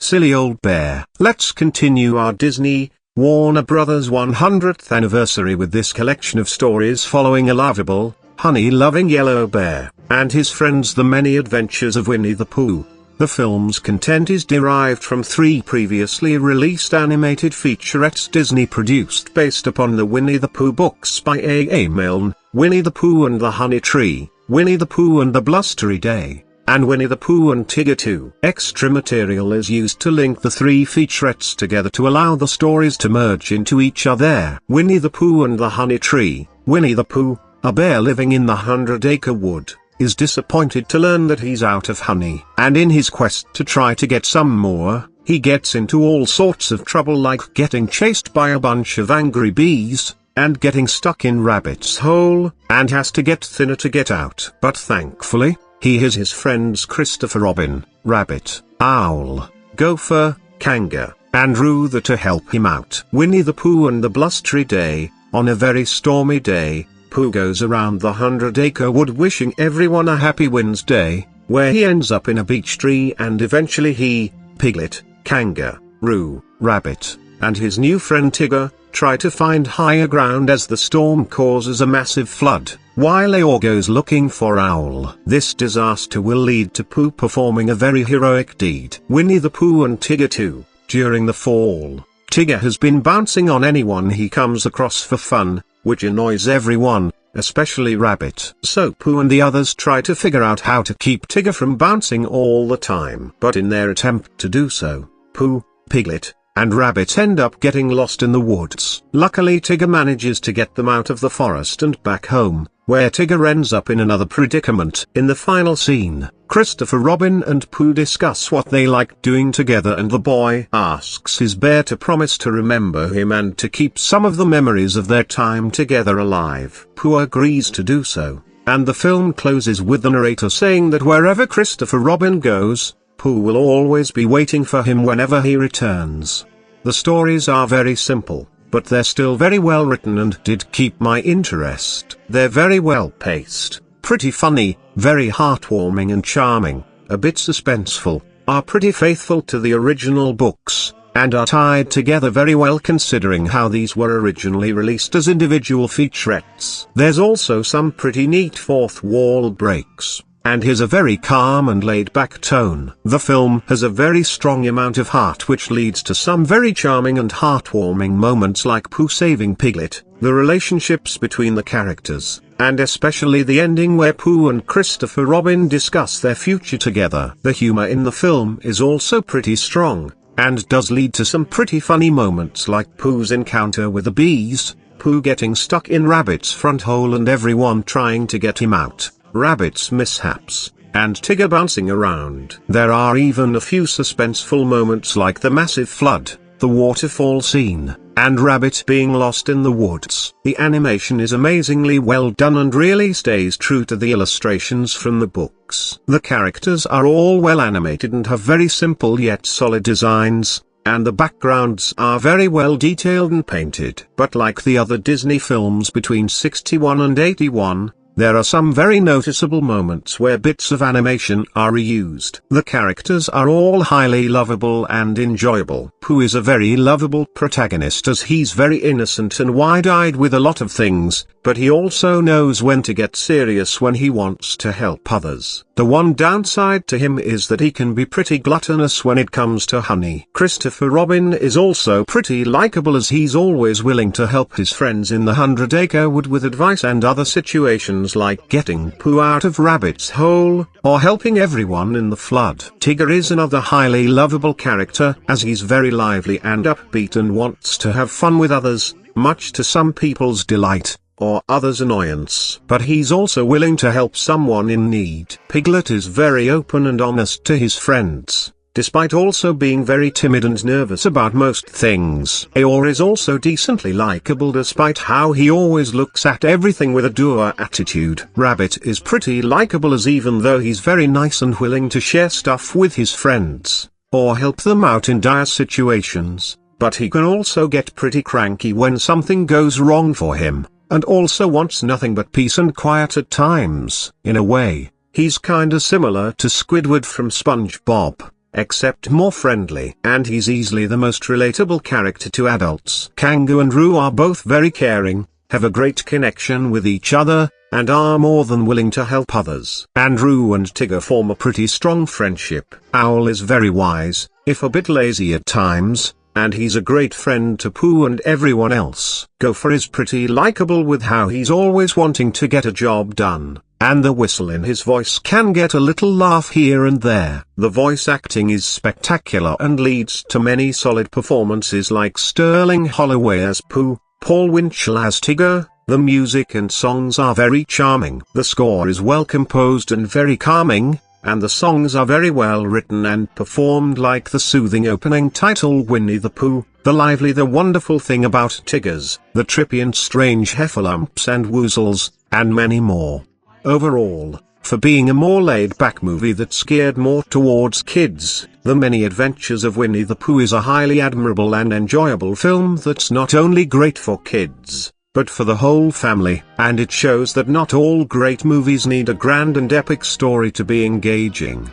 silly old bear. Let's continue our Disney Warner Brothers 100th anniversary with this collection of stories following a lovable, honey-loving yellow bear, and his friends, The Many Adventures of Winnie the Pooh. The film's content is derived from 3 previously released animated featurettes Disney produced based upon the Winnie the Pooh books by A. Milne, Winnie the Pooh and the Honey Tree, Winnie the Pooh and the Blustery Day, and Winnie the Pooh and Tigger 2. Extra material is used to link the 3 featurettes together to allow the stories to merge into each other. Winnie the Pooh and the Honey Tree. Winnie the Pooh, a bear living in the 100-acre wood, is disappointed to learn that he's out of honey. And in his quest to try to get some more, he gets into all sorts of trouble, like getting chased by a bunch of angry bees, and getting stuck in Rabbit's hole, and has to get thinner to get out. But thankfully, he has his friends Christopher Robin, Rabbit, Owl, Gopher, Kanga, and Roo there to help him out. Winnie the Pooh and the Blustery Day. On a very stormy day, Pooh goes around the 100-acre wood wishing everyone a happy Wednesday, where he ends up in a beech tree, and eventually he, Piglet, Kanga, Roo, Rabbit, and his new friend Tigger, try to find higher ground as the storm causes a massive flood, while Eeyore goes looking for Owl. This disaster will lead to Pooh performing a very heroic deed. Winnie the Pooh and Tigger 2. During the fall, Tigger has been bouncing on anyone he comes across for fun, which annoys everyone, especially Rabbit. So Pooh and the others try to figure out how to keep Tigger from bouncing all the time. But in their attempt to do so, Pooh, Piglet, and Rabbit end up getting lost in the woods. Luckily Tigger manages to get them out of the forest and back home, where Tigger ends up in another predicament. In the final scene, Christopher Robin and Pooh discuss what they like doing together, and the boy asks his bear to promise to remember him and to keep some of the memories of their time together alive. Pooh agrees to do so, and the film closes with the narrator saying that wherever Christopher Robin goes, Pooh will always be waiting for him whenever he returns. The stories are very simple, but they're still very well written and did keep my interest. They're very well paced, pretty funny, very heartwarming and charming, a bit suspenseful, are pretty faithful to the original books, and are tied together very well considering how these were originally released as individual featurettes. There's also some pretty neat fourth wall breaks, and has a very calm and laid-back tone. The film has a very strong amount of heart, which leads to some very charming and heartwarming moments like Pooh saving Piglet, the relationships between the characters, and especially the ending where Pooh and Christopher Robin discuss their future together. The humor in the film is also pretty strong, and does lead to some pretty funny moments like Pooh's encounter with the bees, Pooh getting stuck in Rabbit's front hole and everyone trying to get him out, Rabbit's mishaps, and Tigger bouncing around. There are even a few suspenseful moments like the massive flood, the waterfall scene, and Rabbit being lost in the woods. The animation is amazingly well done and really stays true to the illustrations from the books. The characters are all well animated and have very simple yet solid designs, and the backgrounds are very well detailed and painted. But like the other Disney films between 61 and 81, there are some very noticeable moments where bits of animation are reused. The characters are all highly lovable and enjoyable. Pooh is a very lovable protagonist as he's very innocent and wide-eyed with a lot of things, but he also knows when to get serious when he wants to help others. The one downside to him is that he can be pretty gluttonous when it comes to honey. Christopher Robin is also pretty likable as he's always willing to help his friends in the 100-acre wood with advice and other situations like getting Pooh out of Rabbit's hole, or helping everyone in the flood. Tigger is another highly lovable character as he's very lively and upbeat and wants to have fun with others, much to some people's delight, or others' annoyance. But he's also willing to help someone in need. Piglet is very open and honest to his friends, despite also being very timid and nervous about most things. Eeyore is also decently likable despite how he always looks at everything with a dour attitude. Rabbit is pretty likable as even though he's very nice and willing to share stuff with his friends, or help them out in dire situations, but he can also get pretty cranky when something goes wrong for him, and also wants nothing but peace and quiet at times. In a way, he's kinda similar to Squidward from SpongeBob. except more friendly. And he's easily the most relatable character to adults. Kangoo and Roo are both very caring, have a great connection with each other, and are more than willing to help others. And Roo and Tigger form a pretty strong friendship. Owl is very wise, if a bit lazy at times, and he's a great friend to Pooh and everyone else. Gopher is pretty likable with how he's always wanting to get a job done, and the whistle in his voice can get a little laugh here and there. The voice acting is spectacular and leads to many solid performances like Sterling Holloway as Pooh, Paul Winchell as Tigger. The music and songs are very charming. The score is well composed and very calming, and the songs are very well written and performed, like the soothing opening title Winnie the Pooh, the lively The Wonderful Thing About Tiggers, the trippy and strange Heffalumps and Woozles, and many more. Overall, for being a more laid-back movie that's geared more towards kids, The Many Adventures of Winnie the Pooh is a highly admirable and enjoyable film that's not only great for kids, but for the whole family. And it shows that not all great movies need a grand and epic story to be engaging.